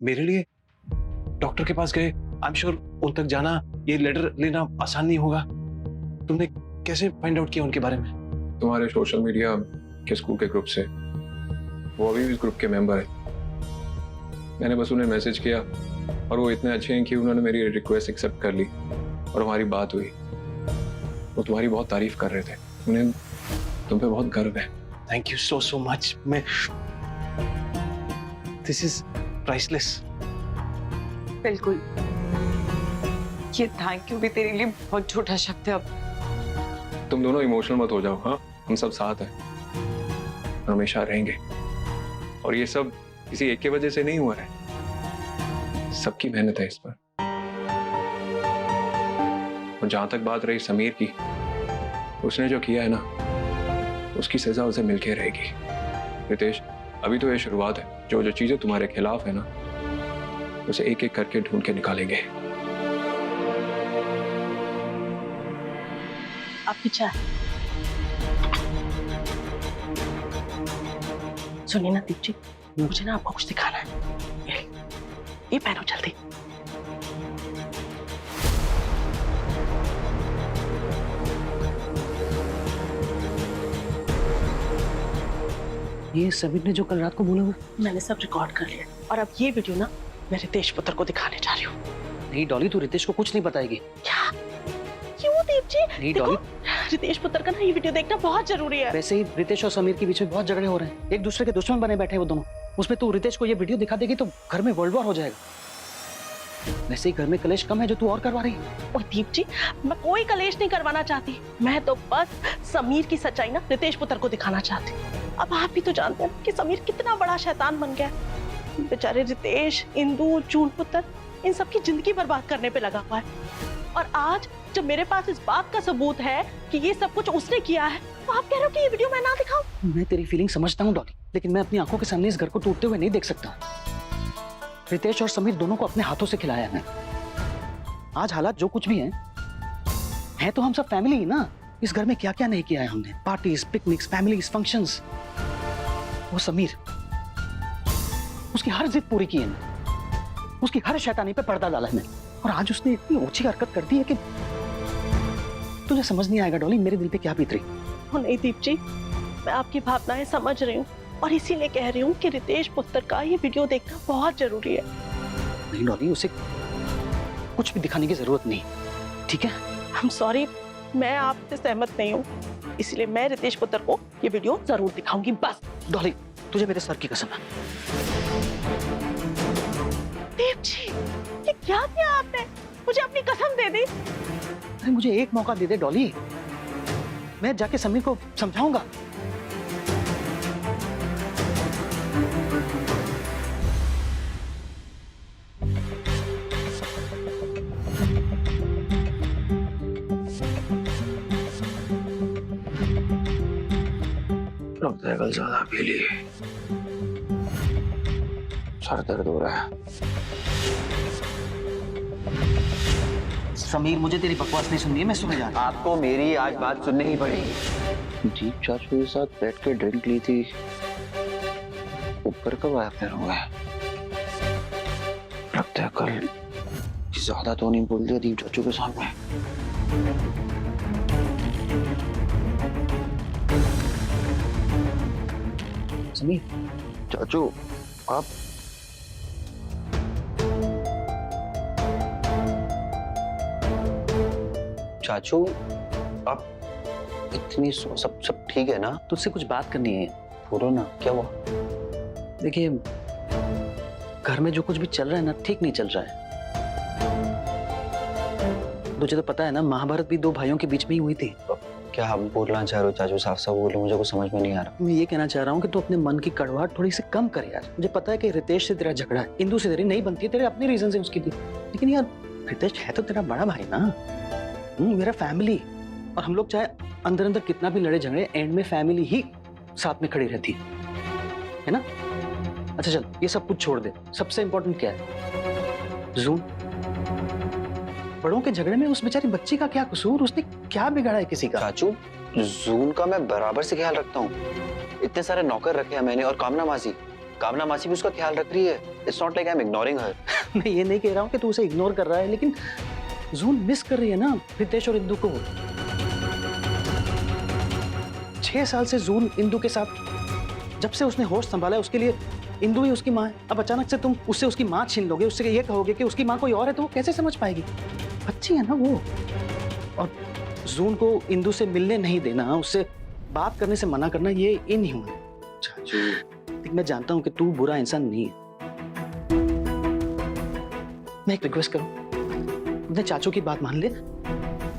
मेरे लिए डॉक्टर के पास गए, आई एम श्योर उन तक जाना, ये लेटर लेना आसान नहीं होगा। तुमने कैसे फाइंड आउट किया उनके बारे में? तुम्हारे सोशल मीडिया के स्कूल के ग्रुप से, वो अभी भी इस ग्रुप के मेंबर है। मैंने बस उन्हें मैसेज किया और वो इतने अच्छे हैं कि उन्होंने मेरी रिक्वेस्ट एक्सेप्ट कर ली और हमारी बात हुई। वो तुम्हारी बहुत तारीफ कर रहे थे, उन्हें तुम पे बहुत गर्व है। Thank you so much. मैं दिस इज प्राइसलेस। बिल्कुल, ये थैंक यू भी तेरे लिए बहुत छोटा शब्द है। अब तुम दोनों इमोशनल मत हो जाओ। हाँ, हम सब साथ हैं, हमेशा रहेंगे। और ये सब किसी एक की वजह से नहीं हुआ है, सबकी मेहनत है इस पर। और जहां तक बात रही समीर की, उसने जो किया है ना, उसकी सजा उसे मिलके रहेगी। रितेश, अभी तो ये शुरुआत है। जो जो चीजें तुम्हारे खिलाफ है ना, उसे एक एक करके ढूंढ के निकालेंगे। आपकी चाय। सुनिए ना दीप जी, मुझे ना आपको कुछ दिखाना है। ये पहनो जल्दी। ये समीर ने जो कल रात को बोला वो? मैंने सब रिकॉर्ड कर लिया और अब ये वीडियो ना मैं रितेश पुत्र को दिखाने जा रही हूँ। नहीं डॉली, तू रितेश को कुछ नहीं बताएगी। क्या? क्यों दीप जी? नहीं देखो, डॉली, रितेश पुत्र का ना ये वीडियो देखना बहुत जरूरी है। वैसे ही रितेश और समीर के बीच में बहुत झगड़े हो रहे हैं, एक दूसरे के दुश्मन बने बैठे हैं वो दोनों। उसमें तू रितेश को ये वीडियो दिखा देगी तो घर में वर्ल्ड वॉर हो जाएगा। वैसे ही घर में कलेश कम है जो तू और करवा रही है। ओए दीप जी, मैं कोई कलेश नहीं करवाना चाहती, मैं तो बस समीर की सच्चाई ना रितेश पुत्र को दिखाना चाहती। अब आप भी तो जानते हैं कि समीर कितना बड़ा शैतान बन गया। बेचारे रितेश, इंदु, चून पुत्र, इन सबकी जिंदगी बर्बाद करने पे लगा हुआ है। और आज जब मेरे पास इस बात का सबूत है कि ये सब कुछ उसने किया है, तो आप कह रहे हो कि ये वीडियो मैं ना दिखाऊं? मैं तेरी फीलिंग समझता हूँ डॉली, लेकिन मैं अपनी आंखों के सामने इस घर को टूटते हुए नहीं देख सकता। रितेश और समीर दोनों को अपने हाथों से खिलाया है। आज हालात जो कुछ भी हैं तो हम सब फैमिली ही ना। इस घर में क्या क्या नहीं किया है हमने, पार्टीज, पिकनिक्स, फैमिलीज, फंक्शंस। वो समीर, उसकी हर जिद पूरी की है, उसकी हर शैतानी पे पर्दा डाला है मैंने, और आज उसने इतनी ऊंची हरकत कर दी है कि तुझे समझ नहीं आएगा डॉली मेरे दिल पे क्या बीत रही। नहीं दीप जी, मैं आपकी भावनाएं समझ रही हूँ और इसीलिए कह रही हूँ कि रितेश पुत्र का ये वीडियो देखना बहुत जरूरी है। नहीं डॉली, उसे कुछ भी दिखाने की जरूरत नहीं, ठीक है? I'm सॉरी, मैं आपसे सहमत नहीं हूँ, इसलिए मैं रितेश पुत्र को ये वीडियो जरूर दिखाऊंगी बस। डॉली, तुझे मेरे सर की कसम है। दीप जी, ये क्या किया आपने? मुझे अपनी कसम दे दी। अरे मुझे एक मौका दे दे डॉली, मैं जाके समीर को समझाऊंगा। लगता है कल ज्यादा पी ली, सर दर्द हो रहा है। समीर, मुझे तेरी बकवास नहीं सुननी है, मैं सुबह जा रहा हूं। आपको मेरी आज बात सुननी ही पड़ेगी। दीप चाचू के साथ बैठ के ड्रिंक ली थी, ऊपर कब आया फिर हुआ है? लगता है कल ज्यादा तो नहीं बोल दिया दीप चाचू के सामने। समीर चाचू, आप चाचू, आप इतनी सब ठीक है ना? तुझसे कुछ बात करनी है। बोलो ना, क्या हुआ? देखिए, घर में जो कुछ भी चल रहा है ना, ठीक नहीं चल रहा है। तुझे तो पता है ना, महाभारत भी दो भाइयों के बीच में ही हुई थी। क्या आप बोलना चाह रहे हो चाचू? साफ साफ बोलो, मुझे कुछ समझ में नहीं आ रहा। मैं ये कहना चाह रहा हूँ कि तू अपने मन की कड़वाहट थोड़ी सी कम कर यार। मुझे पता है कि रितेश से तेरा झगड़ा है, इंदु से तेरी नहीं बनती है, तेरे अपने रीजन से उसकी थी, लेकिन यार रितेश है तो तेरा बड़ा भाई ना, मेरा फैमिली। और हम लोग चाहे अंदर अंदर कितना भी लड़े झगड़े, एंड में फैमिली ही साथ में खड़ी रहती है ना। अच्छा चल, ये सब कुछ छोड़ दे, सबसे इंपॉर्टेंट क्या है? जून, बड़ों के झगड़े में उस बेचारी बच्ची का क्या कसूर? उसने क्या बिगाड़ा है किसी का? चाचू, जून का मैं बराबर से ख्याल रखता हूँ। इतने सारे नौकर रखे हैं मैंने, और कामना मासी, कामना मासी भी उसका ख्याल रख रही है। It's not like I am ignoring her. मैं ये नहीं कह रहा हूँ कि तू उसे इग्नोर कर रहा है, लेकिन जून मिस कर रही है ना रितेश और इंदु को। 6 साल से जून इंदु के साथ, जब से उसने होश संभाला है उसके लिए इंदु ही उसकी माँ है। अब अचानक से तुम उससे उसकी माँ छीन लोगे, उससे ये कहोगे कि उसकी माँ कोई और है, तो वो कैसे समझ पाएगी? बच्ची है ना वो। और जून को इंदु से मिलने नहीं देना, उससे बात करने से मना करना, ये इनह्यूमन। चाचू, मैं जानता हूं कि तू बुरा इंसान नहीं है। मैं एक रिक्वेस्ट करूं, अपने चाचू की बात मान ले।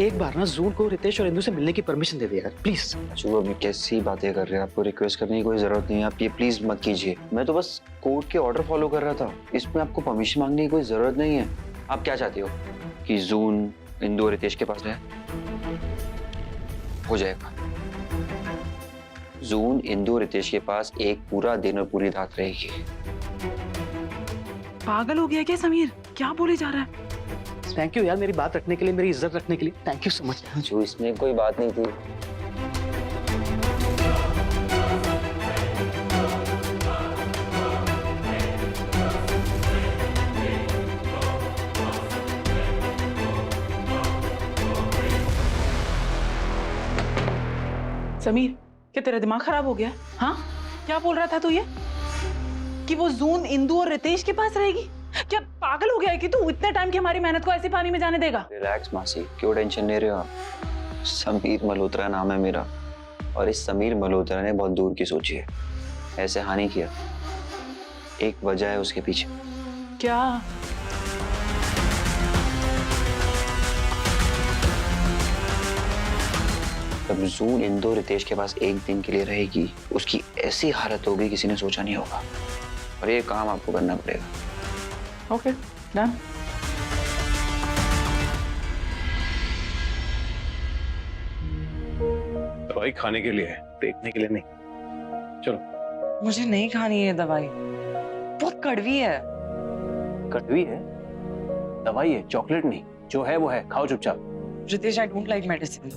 एक बार ना जून को रितेश और इंदु से मिलने की परमिशन दे दे यार, प्लीज। चाचू अभी कैसी बातें कर रहे हैं, आपको रिक्वेस्ट करने की कोई जरूरत नहीं है, आप ये प्लीज मत कीजिए। मैं तो बस कोर्ट के ऑर्डर फॉलो कर रहा था, इसमें आपको परमिशन मांगने की कोई जरूरत नहीं है। आप क्या चाहते हो कि जून इंदु और रितेश के पास रहे? हो जाएगा। जून इंदु और रितेश के पास एक पूरा दिन और पूरी रात रहेगी। पागल हो गया क्या समीर? क्या बोले जा रहा है? थैंक यू यार, मेरी बात रखने के लिए, मेरी इज्जत रखने के लिए। Thank you so much. जो इसमें कोई बात नहीं थी। समीर, क्या तेरा दिमाग खराब हो गया? हाँ, क्या बोल रहा था तू ये कि वो जून इंदु और रितेश के पास रहेगी? क्या पागल हो गया है कि तू इतने टाइम की हमारी मेहनत को ऐसे पानी में जाने देगा? रिलैक्स मासी, क्यों टेंशन ले रहे हो आप? समीर मल्होत्रा नाम है मेरा, और इस समीर मल्होत्रा ने बहुत दूर की सोची है, ऐसे हानि किया। एक वजह है उसके पीछे। क्या? जब जून इंदु रितेश के पास एक दिन के लिए रहेगी, उसकी ऐसी हालत होगी किसी ने सोचा नहीं होगा, और ये काम आपको करना पड़ेगा। Okay, done. दवाई खाने के लिए है, देखने के लिए नहीं। चलो। मुझे नहीं खानी है दवाई, बहुत कड़वी है। कड़वी है? दवाई है, चॉकलेट नहीं। जो है वो है, खाओ चुपचाप। Ritesh, I don't like medicine.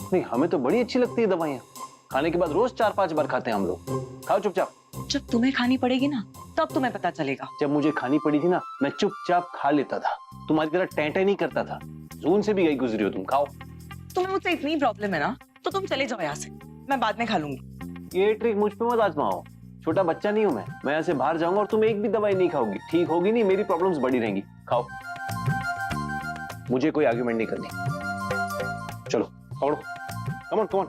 नहीं, हमें तो बड़ी अच्छी लगती है दवाइयाँ। खाने के बाद रोज 4-5 बार खाते हैं हम लोग। खाओ चुपचाप। जब तुम्हें खानी पड़ेगी ना, तब तुम्हें पता चलेगा। जब मुझे खानी पड़ी थी ना, मैं चुपचाप खा लेता था, तुम्हारी तरह टेंटे नहीं करता था। जून से भी गई गुजरी हो तुम। खाओ। तुम्हें मुझसे इतनी प्रॉब्लम है ना, तो तुम चले जाओ यहाँ से, मैं बाद में खा लूंगी। ये ट्रिक मुझ पे मत आजमाओ, छोटा बच्चा नहीं हूं मैं। मैं यहाँ से बाहर जाऊंगा और तुम एक भी दवाई नहीं खाओगी, ठीक होगी नहीं, मेरी प्रॉब्लम्स बढ़ी रहेंगी। खाओ, मुझे कोई आर्ग्यूमेंट नहीं करनी। चलो पकड़ो, कम ऑन कम ऑन।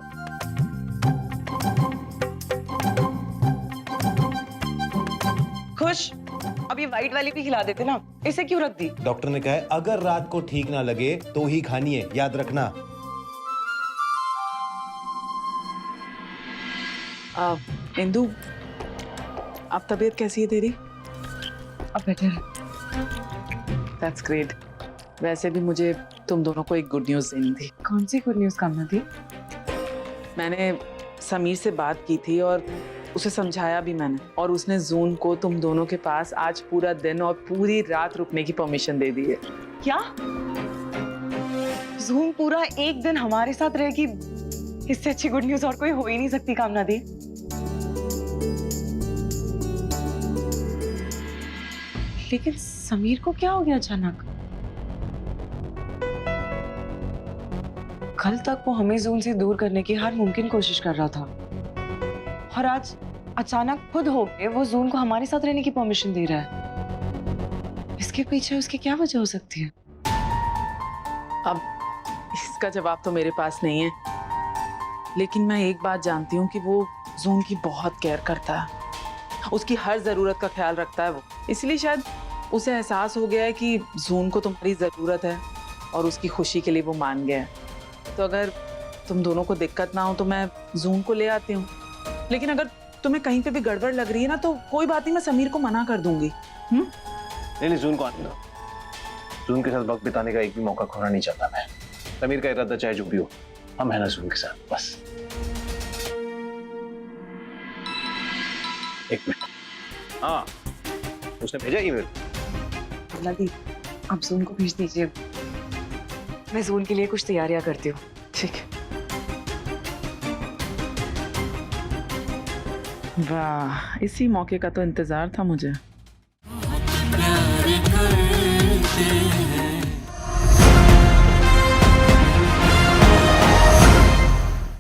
खुश, अब ये व्हाइट वाली भी खिला देते ना, इसे क्यों रख दी? डॉक्टर ने कहा है अगर रात को ठीक ना लगे तो ही खानी है, याद रखना। इंदु, अब तबीयत कैसी है तेरी? अब बेटर। That's great. वैसे भी मुझे तुम दोनों को एक गुड न्यूज़ देनी थी। कौन सी गुड न्यूज़ कामना थी? मैंने समीर से बात की थी और उसे समझाया भी मैंने, और उसने जून को तुम दोनों के पास आज पूरा दिन और पूरी रात रुकने की परमिशन दे दी है। क्या? जून पूरा एक दिन हमारे साथ रहेगी? इससे अच्छी गुड न्यूज़ और कोई हो ही नहीं सकती कामना दी। लेकिन समीर को क्या हो गया अचानक? कल तक वो हमें जून से दूर करने की हर मुमकिन कोशिश कर रहा था, और आज अचानक खुद हो गए वो जून को हमारे साथ रहने की परमिशन दे रहा है। इसके पीछे उसकी क्या वजह हो सकती है? अब इसका जवाब तो मेरे पास नहीं है, लेकिन मैं एक बात जानती हूँ कि वो जून की बहुत केयर करता है, उसकी हर जरूरत का ख्याल रखता है वो। इसलिए शायद उसे एहसास हो गया है कि जून को तुम्हारी जरूरत है और उसकी खुशी के लिए वो मान गया है। तो अगर तुम दोनों को दिक्कत ना हो तो मैं जून को ले आती हूँ, लेकिन अगर तुम्हें कहीं पे भी गड़बड़ लग रही है ना तो कोई बात नहीं, मैं समीर को मना कर दूंगी। नहीं, जून को आने दो। जून के साथ वक्त बिताने का एक भी मौका खोना नहीं चाहता मैं। समीर का इरादा चाहे जो भी हो, हम है ना जून के साथ, बस। एक मिनट। हाँ, उसने भेजा ईमेल। दी, आप जून को भेज दीजिए, मैं जून के लिए कुछ तैयारियां करती हूँ। ठीक है। वाह, इसी मौके का तो इंतजार था मुझे। प्यार करते हैं